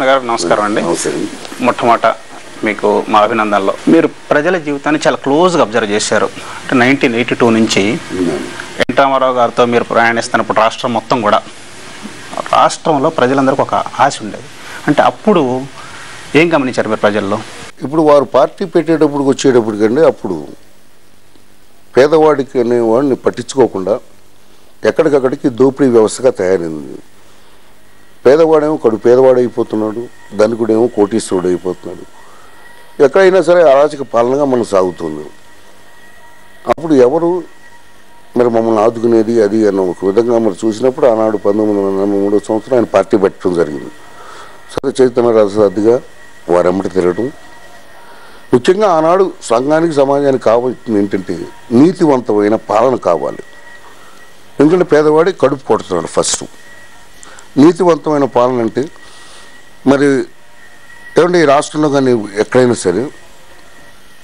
రామకృష్ణ గారు నమస్కారం అండి. మొట్టమొదట మీకు మా అభినందనలు. మీరు ప్రజల జీవితాన్ని చాలా క్లోజ్గా అబ్జర్వ్ చేశారు. అంటే 1982 నుంచి ఎన్ రామారావు గారితో మీరు ప్రయాణిస్తున్నప్పుడు రాష్ట్రం మొత్తం కూడా రాష్ట్రంలో ప్రజలందరికీ ఒక ఆశ ఉండేది. అంటే అప్పుడు ఏం గమనించారు మీరు ప్రజల్లో? ఇప్పుడు వారు పార్టీ పెట్టేటప్పుడు వచ్చేటప్పటికండి అప్పుడు పేదవాడికి అనేవాడిని పట్టించుకోకుండా ఎక్కడికక్కడికి దోపిడీ వ్యవస్థగా తయారైంది. పేదవాడేమో పేదవాడు అయిపోతున్నాడు, ధనికుడేమో కోటీశ్వరుడు అయిపోతున్నాడు. ఎక్కడైనా సరే అరాచక పాలనగా మనం సాగుతుంది. అప్పుడు ఎవరు మరి మమ్మల్ని ఆదుకునేది అది అన్న ఒక విధంగా మరి చూసినప్పుడు ఆనాడు 1983 సంవత్సరం ఆయన పార్టీ పెట్టడం జరిగింది. సరే చైతన్య రథసారథిగా వారెమ్మటి తిరగడం. ముఖ్యంగా ఆనాడు సంఘానికి సమాజానికి కావాల్సింది ఏంటంటే నీతివంతమైన పాలన కావాలి. ఎందుకంటే పేదవాడి కడుపు కొడుతున్నాడు ఫస్ట్. నీతివంతమైన పాలన అంటే మరి ఏమంటే ఈ రాష్ట్రంలో కానీ ఎక్కడైనా సరే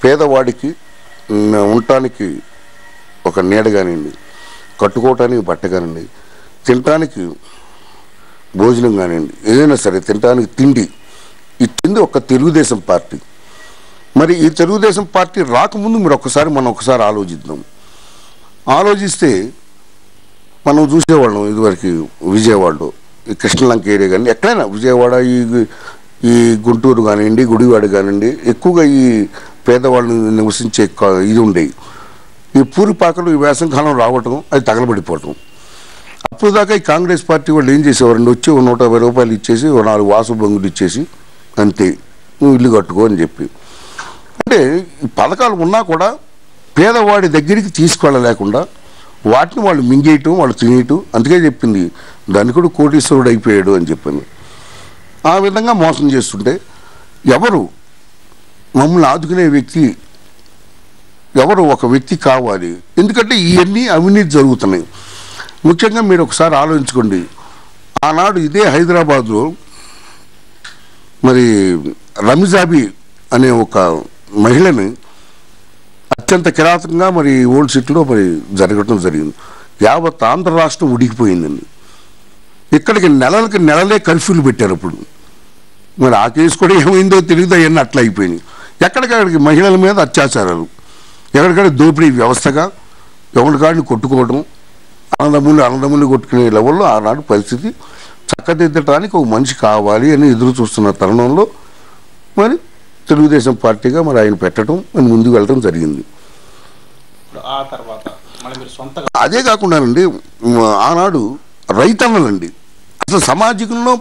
పేదవాడికి ఉండటానికి ఒక నీడ కానివ్వండి, కట్టుకోవటానికి బట్ట కానివ్వండి, తినటానికి భోజనం కానివ్వండి, ఏదైనా సరే తినటానికి తిండి ఇచ్చింది ఒక తెలుగుదేశం పార్టీ. మరి ఈ తెలుగుదేశం పార్టీ రాకముందు మీరు మనం ఒకసారి ఆలోచిద్దాం. ఆలోచిస్తే మనం చూసేవాళ్ళం ఇదివరకు విజయవాడలో ఈ కృష్ణలంక ఏరియా కానీ ఎక్కడైనా విజయవాడ ఈ గుంటూరు కానివ్వండి, గుడివాడ కానివ్వండి ఎక్కువగా ఈ పేదవాళ్ళు నివసించే ఇది ఉండేవి. ఈ పూరిపాకలు ఈ వేసంకాలం రావటం అది తగలబడిపోవటం. అప్పుడు దాకా ఈ కాంగ్రెస్ పార్టీ వాళ్ళు ఏం చేసేవారండి, వచ్చి 150 రూపాయలు ఇచ్చేసి 4 వాసు బంగులు ఇచ్చేసి అంతే నువ్వు ఇల్లు కట్టుకో అని చెప్పి. అంటే ఈ పథకాలు ఉన్నా కూడా పేదవాడి దగ్గరికి తీసుకెళ్ళలేకుండా వాటిని వాళ్ళు మింగేయటం, వాళ్ళు తినేయటం. అందుకే చెప్పింది ధనికుడు కోటీశ్వరుడు అయిపోయాడు అని చెప్పింది. ఆ విధంగా మోసం చేస్తుంటే ఎవరు మమ్మల్ని ఆదుకునే వ్యక్తి ఎవరు ఒక వ్యక్తి కావాలి. ఎందుకంటే ఇవన్నీ అవినీతి జరుగుతున్నాయి. ముఖ్యంగా మీరు ఒకసారి ఆలోచించుకోండి. ఆనాడు ఇదే హైదరాబాద్లో మరి రమిజాబీ అనే ఒక మహిళని అత్యంత కిరాతకంగా మరి ఓల్డ్ సిటీలో మరి జరగటం జరిగింది. యావత్ ఆంధ్ర రాష్ట్రం ఉడికిపోయిందండి. ఇక్కడికి నెలలే కర్ఫ్యూలు పెట్టారు. అప్పుడు మరి ఆ కేసు కూడా ఏమైందో తెలియదు, అవన్నీ అట్లా అయిపోయినాయి. ఎక్కడికక్కడికి మహిళల మీద అత్యాచారాలు, ఎక్కడికక్కడ దోపిడీ వ్యవస్థగా ఎవరికాడిని కొట్టుకోవడం, అన్నదమ్ములు కొట్టుకునే లెవెల్లో ఆనాడు పరిస్థితి చక్కదిద్దటానికి ఒక మనిషి కావాలి అని ఎదురు చూస్తున్న తరుణంలో మరి తెలుగుదేశం పార్టీగా మరి ఆయన పెట్టడం మరి ముందుకు వెళ్ళడం జరిగింది. అదే కాకుండానండి ఆనాడు రైతన్నలండి అసలు సమాజంలో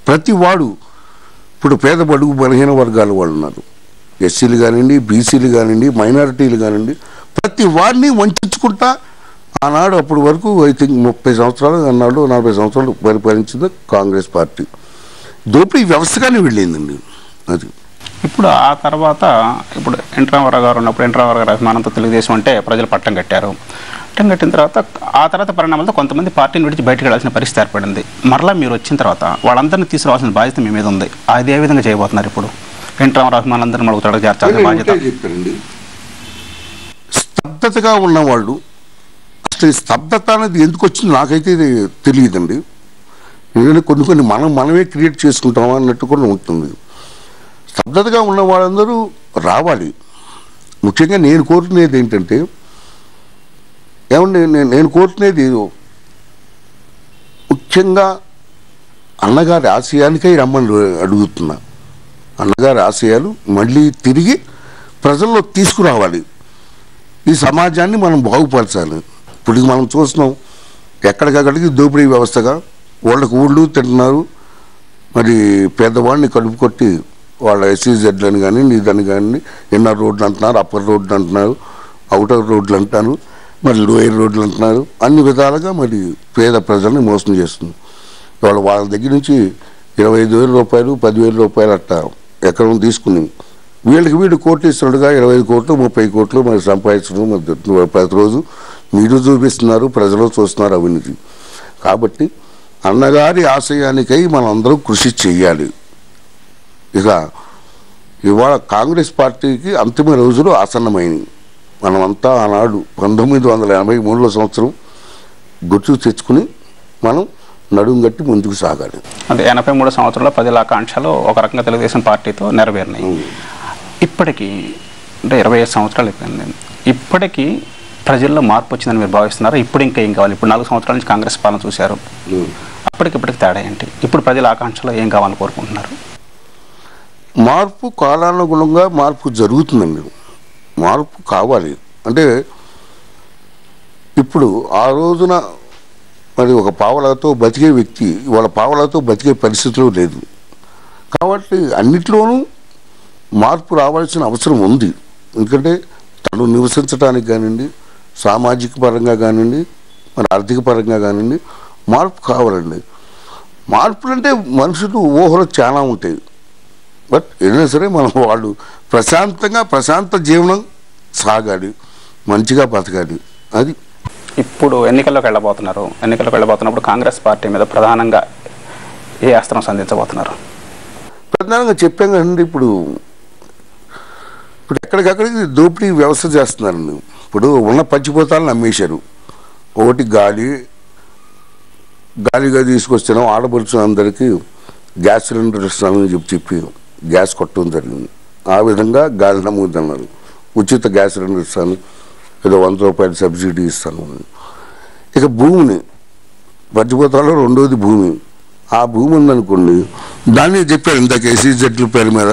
ప్రతి వాడు ఇప్పుడు పేద బడుగు బలహీన వర్గాల వాళ్ళు ఉన్నారు. ఎస్సీలు కానివ్వండి, బీసీలు కానివ్వండి, మైనారిటీలు కానివ్వండి, ప్రతి వాడిని వంచుకుంటా ఆనాడు అప్పటి వరకు ఐ థింక్ 30 సంవత్సరాలు అన్నాడు 40 సంవత్సరాలు పరిపాలించింది కాంగ్రెస్ పార్టీ. దోపిడీ వ్యవస్థగానే వెళ్ళిందండి అది. ఇప్పుడు ఆ తర్వాత ఇప్పుడు ఎన్ రామారావు గారు ఉన్నప్పుడు ఎన్ రామారావు గారు అభిమానంతో తెలుగుదేశం అంటే ప్రజలు పట్టం కట్టారు. పట్టం కట్టిన తర్వాత ఆ తర్వాత పరిణామాలతో కొంతమంది పార్టీని విడిచి బయటకు వెళ్ళాల్సిన పరిస్థితి ఏర్పడింది. మరలా మీరు వచ్చిన తర్వాత వాళ్ళందరినీ తీసుకురావాల్సిన బాధ్యత మీ మీద ఉంది. అది ఏ విధంగా చేయబోతున్నారు? ఇప్పుడు ఎన్ రామారావు అభిమానులందరినీ అడుగుతాడు చేర్చాల్సిన బాధ్యత. చెప్పారండి స్తబ్దతగా ఉన్నవాళ్ళు అసలు ఈ స్తబ్దత అనేది ఎందుకు వచ్చింది నాకైతే తెలియదండి. ఎందుకంటే కొన్ని మనమే క్రియేట్ చేసుకుంటామా అన్నట్టు కూడా ఉంటుంది. స్తబ్దతగా ఉన్న వాళ్ళందరూ రావాలి. ముఖ్యంగా నేను కోరుకునేది ఏంటంటే ఏమండి నేను కోరుకునేది ముఖ్యంగా అన్నగారి ఆశయానికై రమ్మని అడుగుతున్నా. అన్నగారి ఆశయాలు మళ్ళీ తిరిగి ప్రజల్లో తీసుకురావాలి. ఈ సమాజాన్ని మనం బాగుపరచాలి. ఇప్పుడు మనం చూస్తున్నాం ఎక్కడికక్కడికి దోపిడీ వ్యవస్థగా వాళ్ళకు ఊళ్ళు తింటున్నారు. మరి పేదవాడిని కడుపు కొట్టి వాళ్ళ SEZలని కానీ ఇదని కానీ ఇన్నర్ రోడ్లు అంటున్నారు, అప్పర్ రోడ్లు అంటున్నారు, అవుటర్ రోడ్లు అంటున్నారు, మరి లోయర్ రోడ్లు అంటున్నారు. అన్ని విధాలుగా మరి పేద ప్రజల్ని మోసం చేస్తుంది. వాళ్ళ దగ్గర నుంచి 25,000 రూపాయలు 10,000 రూపాయలు అట్ట ఎకరం తీసుకుని వీడు కోటీశ్వరుడుగా 25 కోట్లు 30 కోట్లు మరి సంపాదించడం మరి ప్రతిరోజు మీరు చూపిస్తున్నారు, ప్రజలు చూస్తున్నారు అవినీతి. కాబట్టి అన్నగారి ఆశయానికై మనందరం కృషి చెయ్యాలి. ఇక ఇవాళ కాంగ్రెస్ పార్టీకి అంతిమ రోజులు ఆసన్నమైనవి. మనమంతా ఆనాడు 1983 సంవత్సరం గుర్తు తెచ్చుకుని మనం నడుం గట్టి ముందుకు సాగాలి. అదే 83 సంవత్సరంలో ప్రజల ఆకాంక్షలు ఒక రకంగా తెలుగుదేశం పార్టీతో నెరవేరినాయి. ఇప్పటికీ అంటే 25 సంవత్సరాలు అయిపోయింది. ఇప్పటికీ ప్రజల్లో మార్పు వచ్చిందని మీరు భావిస్తున్నారా? ఇప్పుడు ఇంకా ఏం కావాలి? ఇప్పుడు 4 సంవత్సరాల నుంచి కాంగ్రెస్ పాలన చూశారు, అప్పటికిప్పటికి తేడా ఏంటి? ఇప్పుడు ప్రజల ఆకాంక్షలో ఏం కావాలని కోరుకుంటున్నారు? మార్పు కాలానుగుణంగా మార్పు జరుగుతుందండి. మార్పు కావాలి అంటే ఇప్పుడు ఆ రోజున మరి ఒక పావలాతో బతికే వ్యక్తి వాళ్ళ పావలాతో బతికే పరిస్థితిలో లేదు. కాబట్టి అన్నిట్లోనూ మార్పు రావాల్సిన అవసరం ఉంది. ఎందుకంటే తను నివసించడానికి కానివ్వండి, సామాజిక పరంగా కానివ్వండి, మరి ఆర్థిక పరంగా కానివ్వండి మార్పు కావాలండి. మార్పులు అంటే మనుషులు ఊహలు చాలా ఉంటాయి. బట్ ఏదైనా సరే మనం వాళ్ళు ప్రశాంత జీవనం సాగాలి, మంచిగా బతకాలి. అది ఇప్పుడు ఎన్నికల్లోకి వెళ్ళబోతున్నప్పుడు కాంగ్రెస్ పార్టీ మీద ప్రధానంగా ఏ అస్త్రం సంధించబోతున్నారు? ప్రధానంగా చెప్పాం కదండి, ఇప్పుడు ఎక్కడికక్కడికి దోపిడీ వ్యవస్థ చేస్తున్నారండి. ఇప్పుడు ఉన్న పంచిపోతాలను అమ్మేశారు. ఒకటి గాలిగా తీసుకొచ్చినాం ఆడపడుచున్న అందరికీ గ్యాస్ సిలిండర్ ఇస్తానని చెప్పి గ్యాస్ కొట్టడం జరిగింది. ఆ విధంగా గాలి నమోదు అన్నారు. ఉచిత గ్యాస్ సిలిండర్ ఇస్తాను, ఏదో 100 రూపాయలు సబ్సిడీ ఇస్తాను. ఇక భూమిని పంచిపోతాలో రెండోది భూమి. ఆ భూమి ఉందనుకోండి, దాన్ని చెప్పారు ఇందాక SEZల పేరు మీద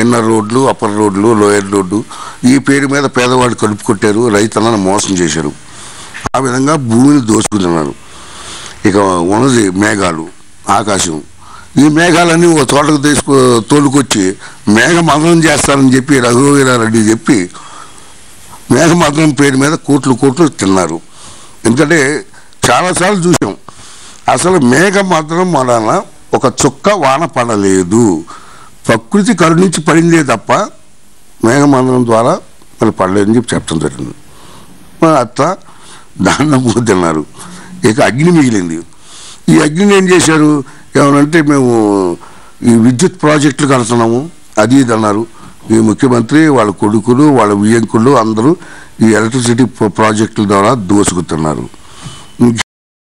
ఇన్నర్ రోడ్లు, అప్పర్ రోడ్లు, లోయర్ రోడ్లు ఈ పేరు మీద పేదవాళ్ళు కలుపు కొట్టారు, రైతులను మోసం చేశారు. ఆ విధంగా భూమిని దోచుకుంటున్నారు. ఇక ఉన్నది మేఘాలు, ఆకాశం. ఈ మేఘాలన్నీ ఒక తోటకు తోలుకొచ్చి మేఘమదనం చేస్తారని చెప్పి రఘువీరారెడ్డి చెప్పి మేఘమదనం పేరు మీద కోట్లు తిన్నారు. ఎందుకంటే చాలాసార్లు చూసాం అసలు మేఘమదనం వలన ఒక చుక్క వాన పడలేదు, ప్రకృతి కరుణించి పడిందే తప్ప మేఘమదనం ద్వారా మరి పడలేదని చెప్పి చెప్పడం జరిగింది. అట్లా దాన్ని తిన్నారు. ఇక అగ్ని మిగిలింది. ఈ అగ్నిని ఏం చేశారు? ఏమనంటే మేము ఈ విద్యుత్ ప్రాజెక్టులు కడుతున్నాము అది ఇది అన్నారు. ఈ ముఖ్యమంత్రి వాళ్ళ కొడుకులు వాళ్ళ వియ్యంకులు అందరూ ఈ ఎలక్ట్రిసిటీ ప్రాజెక్టుల ద్వారా దోసుకుతున్నారు.